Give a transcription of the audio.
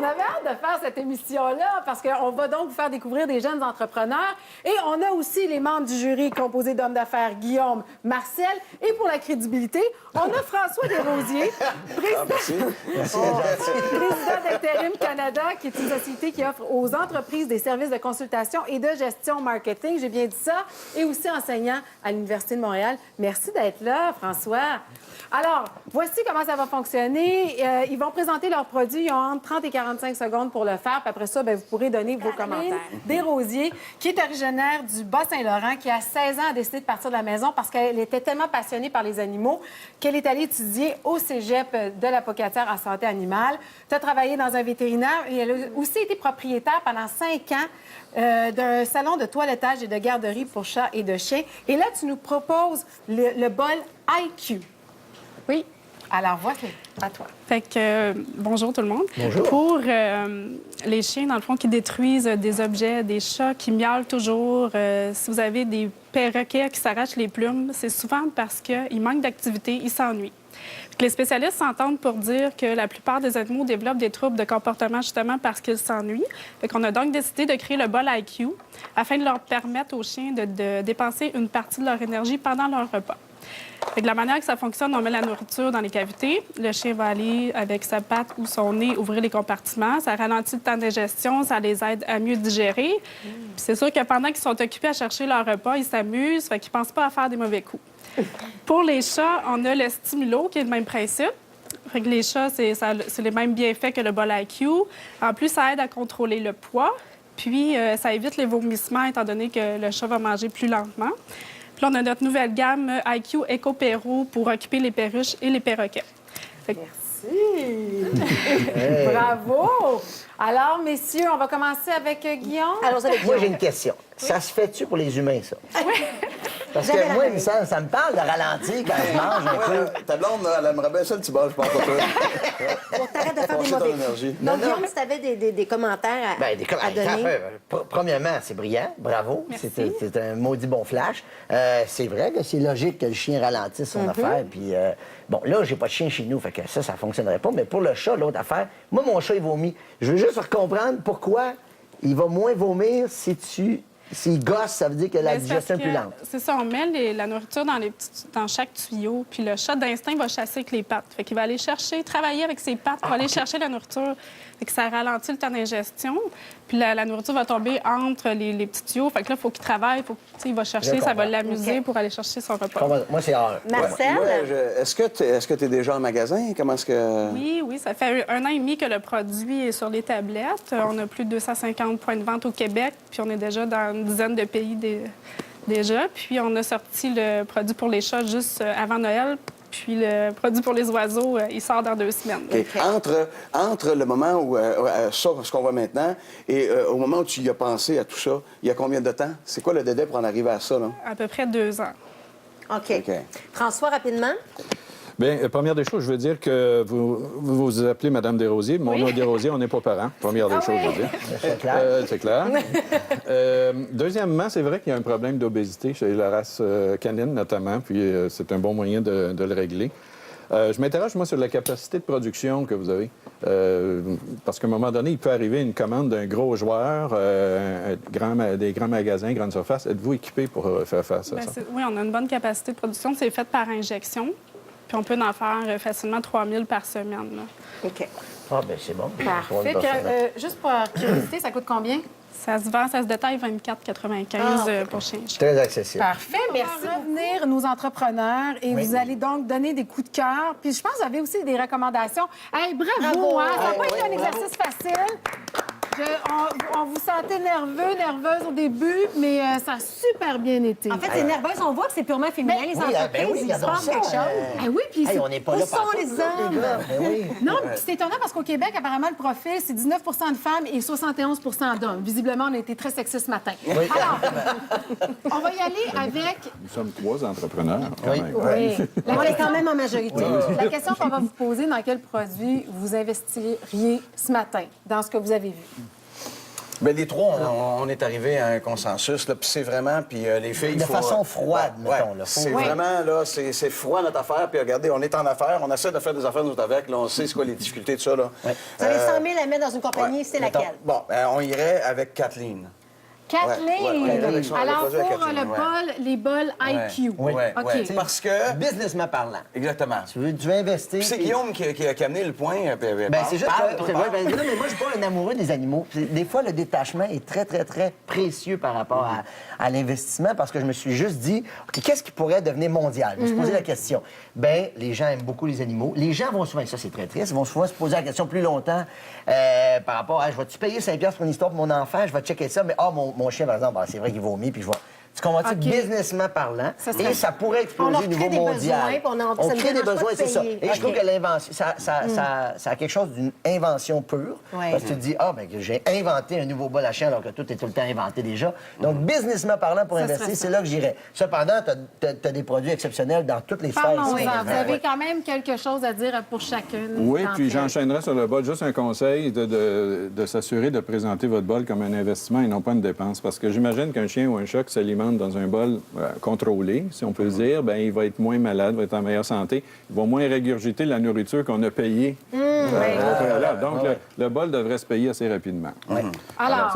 avait hâte de faire cette émission-là parce qu'on va donc vous faire découvrir des jeunes entrepreneurs. Et on a aussi les membres du jury composés d'hommes d'affaires Guillaume, Marcel. Et pour la crédibilité, on a François Desrosiers, président d'Interim Canada, qui est une société qui offre aux entreprises des services de consultation et de gestion marketing. J'ai bien dit ça. Et aussi enseignant à l'Université de Montréal. Merci d'être là, François. Alors, voici comment ça va fonctionner. Ils vont présenter leurs produits. Ils ont entre 30 et 45 secondes pour le faire. Puis après ça, bien, vous pourrez donner vos commentaires. Desrosiers, qui est originaire du Bas-Saint-Laurent, qui à 16 ans a décidé de partir de la maison parce qu'elle était tellement passionnée par les animaux qu'elle est allée étudier au cégep de la Pocatière en santé animale. Tu as travaillé dans un vétérinaire et elle a aussi été propriétaire pendant 5 ans d'un salon de toilettage et de garderie pour chats et de chiens. Et là, tu nous proposes le bol IQ. Oui. Alors, voici, à toi. Fait que, bonjour tout le monde. Bonjour. Pour les chiens, dans le fond, qui détruisent des objets, des chats qui miaulent toujours, si vous avez des perroquets qui s'arrachent les plumes, c'est souvent parce qu'ils manquent d'activité, ils s'ennuient. Les spécialistes s'entendent pour dire que la plupart des animaux développent des troubles de comportement justement parce qu'ils s'ennuient. Fait qu'on a donc décidé de créer le bol IQ afin de leur permettre aux chiens de dépenser une partie de leur énergie pendant leur repas. Fait que la manière que ça fonctionne, on met la nourriture dans les cavités. Le chien va aller avec sa patte ou son nez ouvrir les compartiments. Ça ralentit le temps de digestion, ça les aide à mieux digérer. Puis c'est sûr que pendant qu'ils sont occupés à chercher leur repas, ils s'amusent, fait qu'ils ne pensent pas à faire des mauvais coups. Pour les chats, on a le stimulo, qui est le même principe. Fait que les chats, c'est les mêmes bienfaits que le bol IQ. En plus, ça aide à contrôler le poids. Puis, ça évite les vomissements, étant donné que le chat va manger plus lentement. Puis là, on a notre nouvelle gamme IQ Eco-Perro pour occuper les perruches et les perroquets. Merci! Bravo! Alors, messieurs, on va commencer avec Guillaume. Alors, moi, j'ai une question. Ça se fait-tu pour les humains, ça? Parce que moi, ça me parle de ralentir quand je mange un peu. Ta blonde, elle aimerait bien ça, le petit bol, je pense pas toi. Pour t'arrêter de faire des Forcer ton mauvais énergie. coups. Donc, Guillaume, si tu avais des commentaires à donner. Premièrement, c'est brillant. Bravo. C'est un maudit bon flash. C'est vrai que c'est logique que le chien ralentisse son affaire. Puis, bon, là, j'ai pas de chien chez nous, fait que ça fonctionnerait pas. Mais pour le chat, l'autre affaire, moi, mon chat, il vomit. Je veux juste comprendre pourquoi il va moins vomir s'il gosse, ça veut dire que la digestion est plus lente. C'est ça, on met la nourriture dans chaque tuyau, puis le chat d'instinct va chasser avec les pattes. Fait qu'il va aller travailler avec ses pattes pour aller chercher la nourriture. Fait que ça ralentit le temps d'ingestion. Puis la nourriture va tomber entre les petits tuyaux. Fait que là, il faut qu'il travaille, il va chercher, ça va l'amuser pour aller chercher son repas. Moi, c'est rare. Marcel? Est-ce que tu es déjà en magasin? Comment est-ce que... Oui, ça fait 1 an et demi que le produit est sur les tablettes. On a plus de 250 points de vente au Québec, puis on est déjà dans une dizaine de pays déjà. Puis on a sorti le produit pour les chats juste avant Noël. Puis le produit pour les oiseaux, il sort dans 2 semaines. Okay. Entre le moment où ce qu'on voit maintenant et au moment où tu y as pensé à tout ça, il y a combien de temps? C'est quoi le délai pour en arriver à ça, là? À peu près 2 ans. OK. François, rapidement. Bien, première des choses, je veux dire que vous appelez Mme Desrosiers. Mon nom est Desrosiers, on n'est pas parents. Première des choses, je veux dire. C'est clair. C'est clair. Deuxièmement, c'est vrai qu'il y a un problème d'obésité chez la race canine, notamment, puis c'est un bon moyen de le régler. Je m'interroge, moi, sur la capacité de production que vous avez. Parce qu'à un moment donné, il peut arriver une commande d'un gros joueur, des grands magasins, grandes surfaces. Êtes-vous équipé pour faire face à ça? Oui, on a une bonne capacité de production. C'est fait par injection. Puis on peut en faire facilement 3000 par semaine. Là. OK. Ah, bien, c'est bon. Parfait. Juste pour curiosité, ça coûte combien? Ça se détaille 24,95 pour chien. Très accessible. Parfait. Merci. On va revenir, nos entrepreneurs, et vous allez donc donner des coups de cœur. Puis je pense que vous avez aussi des recommandations. Hey, bravo! Hein? Ça n'a pas été un exercice facile. On vous sentait nerveuse au début, mais ça a super bien été. En fait, c'est nerveuse. On voit que c'est purement féminin, les entreprises. Ils se passent quelque chose. Oui, puis on n'est pas Où là sont partout, les là, hommes? gars. Oui. non, puis c'est étonnant parce qu'au Québec, apparemment, le profil, c'est 19 de femmes et 71 d'hommes. Visiblement, on a été très sexistes ce matin. Oui. Alors, on va y aller avec... Nous sommes 3 entrepreneurs, quand même. Oui. On est quand même en majorité. La question qu'on va vous poser, dans quel produit vous investiriez ce matin, dans ce que vous avez vu? Bien, les trois, on est arrivé à un consensus, là, puis c'est vraiment, puis les filles... De façon froide, mettons, là. C'est vraiment, là, c'est froid notre affaire, puis regardez, on est en affaires, on essaie de faire des affaires nous avec, là, on sait c'est quoi les difficultés de ça, là. Vous avez 100 000 à mettre dans une compagnie, c'est Mettons, laquelle? Bon, on irait avec Kathleen. Kathleen! Ouais, ouais, Alors, ouais, pour Kathleen, le bol, les bols IQ. Oui. OK. Ouais. Parce que... Businessment parlant. Exactement. Tu veux investir. Puis c'est puis- Guillaume qui a amené le point. Ben, c'est juste que, c'est vrai, ben, non, mais moi, je suis pas un amoureux des animaux. Des fois, le détachement est très, très, très précieux par rapport à l'investissement parce que je me suis juste dit, OK, qu'est-ce qui pourrait devenir mondial? Je me suis posé la question. Ben, les gens aiment beaucoup les animaux. Les gens vont souvent, et ça c'est très triste, vont souvent se poser la question plus longtemps par rapport à, je vais-tu payer 5$ pour une histoire pour mon enfant? Je vais checker ça, mais mon chien, par exemple, c'est vrai qu'il vomit, puis je vois. Tu comprends-tu? OK. Businessment parlant. Ça Et ça pourrait On exploser leur au niveau crée des mondial. besoins, puis on ça ne crée des dérange pas besoins, de c'est ça. payer. Et je trouve OK. que l'invention, ça a quelque chose d'une invention pure. Ouais. Parce que tu te dis, ben j'ai inventé un nouveau bol à chien alors que tout est tout le temps inventé déjà. Donc, businessment parlant, pour Ça serait investir, ça. c'est là que j'irais. Cependant, tu as des produits exceptionnels dans toutes les sphères. Parlons-en. ici. Vous avez quand même quelque chose à dire pour chacune. Oui, d'entre puis elles. j'enchaînerai sur le bol. Juste un conseil de s'assurer de présenter votre bol comme un investissement et non pas une dépense. Parce que j'imagine qu'un chien ou un chat qui s'alimente dans un bol contrôlé, si on peut le dire, bien, il va être moins malade, va être en meilleure santé. Il va moins régurgiter la nourriture qu'on a payée. Au préalable. Donc, le bol devrait se payer assez rapidement. Alors,